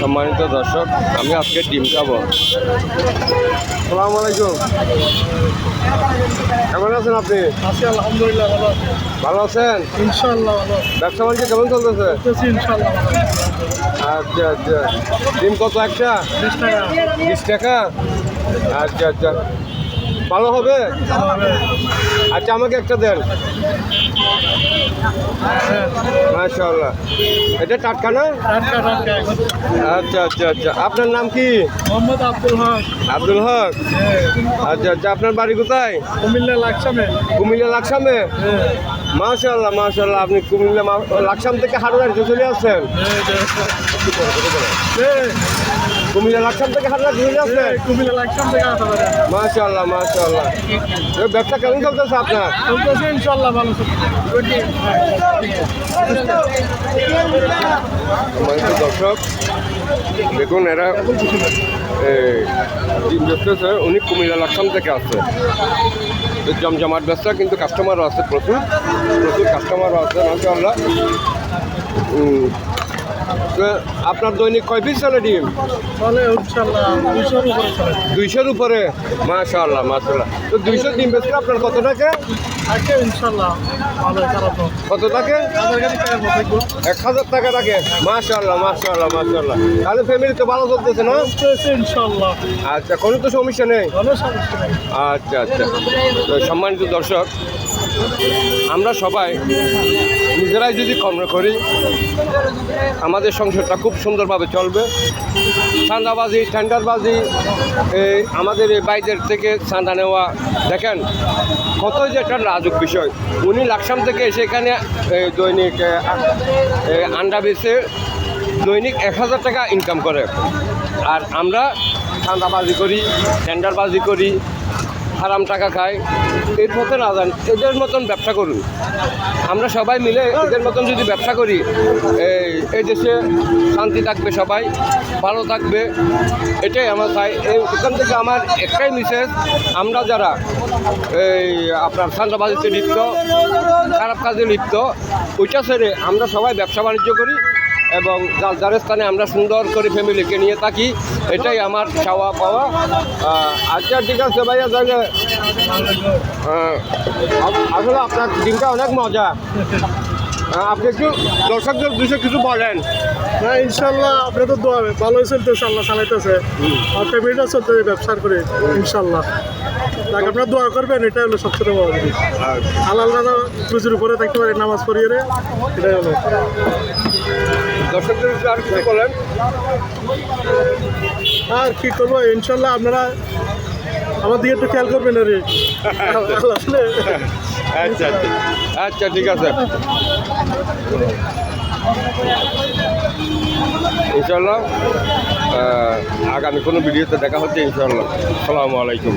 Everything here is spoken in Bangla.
সম্মানিত দর্শক, আমি আজকে ডিম খাবো। আসসালামু আলাইকুম, কেমন আছেন আপনি? আছি আলহামদুলিল্লাহ, ভালো আছি। ভালো আছেন? ইনশাআল্লাহ ভালো আছি। ব্যবসা বাণিজ্য কেমন চলতেছে? ইনশাআল্লাহ ভালো আছি। আচ্ছা আচ্ছা, ডিম কত একটা? 20 টাকা। 20 টাকা। আচ্ছা আচ্ছা, ভালো হবে। আচ্ছা, আমাকে একটা দেন। মাশাআল্লাহ, এটা টাটকা না? টাটকা টাটকা একদম। আচ্ছা আচ্ছা আচ্ছা, আপনার নাম কি? মোহাম্মদ আব্দুল হক। আব্দুল হক। আচ্ছা আচ্ছা, আপনার বাড়ি কোথায়? কুমিল্লা লাকসামে। কুমিল্লা লাকসামে। মাশাআল্লাহ মাশাআল্লাহ, আপনি কুমিল্লা লাকসাম থেকে হারোয়ারিতে চলে আসছেন? কুমিল্লা লাকসাম থেকে হারোয়ারি চলে আসছেন? কুমিল্লা লাকসাম থেকে আসা পারে। মাশাআল্লাহ মাশাআল্লাহ, ব্যবসা কেমন চলতেছে আপনার? চলতেছে ইনশাআল্লাহ ভালো চলছে। দর্শক দেখুন, এরা ডিম বেচতেছে, উনি কুমিল্লা লাকসাম থেকে আসছে। জমজমাট ব্যবসা, কিন্তু কাস্টমারও আছে, প্রচুর প্রচুর কাস্টমারও আছে মাশাআল্লাহ। তো আপনার দৈনিক কয় পিস চলে ডিম? চলে ইনশাআল্লাহ 200-র উপরে চলে। 200-র উপরে। মাশাআল্লাহ মাশাআল্লাহ। তো 200 ডিম বেচলে আপনার কত টাকা? থাকে ইনশাআল্লাহ ভালো, খারাপ না। কত টাকা? 1000 টাকা থাকে। মাশাআল্লাহ মাশাআল্লাহ মাশাআল্লাহ, তাহলে ফ্যামিলি তো ভালো চলতেছে না? চলতেছে ইনশাআল্লাহ, আচ্ছা, কোনো তো সমস্যা নেই। ভালো সমস্যা নেই। আচ্ছা আচ্ছা, তো সম্মানিত দর্শক, আমরা সবাই নিজেরাই যদি কর্ম করি, আমাদের সংসারটা খুব সুন্দরভাবে চলবে। চাঁদাবাজি, টেন্ডারবাজি, আমাদের এই বাইরের থেকে চাঁদা নেওয়া, দেখেন কত যে একটা নাজুক বিষয়। উনি লাকসাম থেকে সেখানে দৈনিক আন্ডা বেচে দৈনিক 1000 টাকা ইনকাম করে, আর আমরা চাঁদাবাজি করি, টেন্ডারবাজি করি, হারাম টাকা খাই। এর পথে না যান, এদের মতন ব্যবসা করুন। আমরা সবাই মিলে এদের মতন যদি ব্যবসা করি, এই দেশে শান্তি থাকবে, সবাই ভালো থাকবে, এটাই আমার চাই। এখান থেকে আমার একটাই মেসেজ, আমরা যারা আপনার চাঁদাবাজিতে লিপ্ত, খারাপ কাজে লিপ্ত, ওইটা ছেড়ে আমরা সবাই ব্যবসা বাণিজ্য করি এবং যার স্থানে আমরা সুন্দর করে ফ্যামিলিকে নিয়ে থাকি, এটাই আমার চাওয়া পাওয়া। আচ্ছা ঠিক আছে ভাইয়া, তাহলে আসলে আপনার দিনটা অনেক মজা। আপনি একটু দর্শকদের দুশো কিছু বলেন। না ইনশাআল্লাহ, আপনি তো দোয়া ভালোই চলতেছে, আল্লাহ চালাইতেছে, আর ফ্যামিলিটা চলতেছে ব্যবসার করে ইনশাআল্লাহ। তাকে আপনার দোয়া করবেন, এটাই হলো সবচেয়ে বড় জিনিস। হালাল রাজা রুজির উপরে থাকতে পারে, নামাজ পড়িয়ে, এটাই হলো। দর্শকদের আর কিছু বলেন? আর কি করবো, ইনশাল্লাহ আপনারা আমার দিকে একটু খেয়াল করবেন। আরে আচ্ছা আচ্ছা, ঠিক আছে, ইনশাল্লাহ আগামী কোনো ভিডিওতে দেখা হচ্ছে ইনশাল্লাহ। আসসালামু আলাইকুম।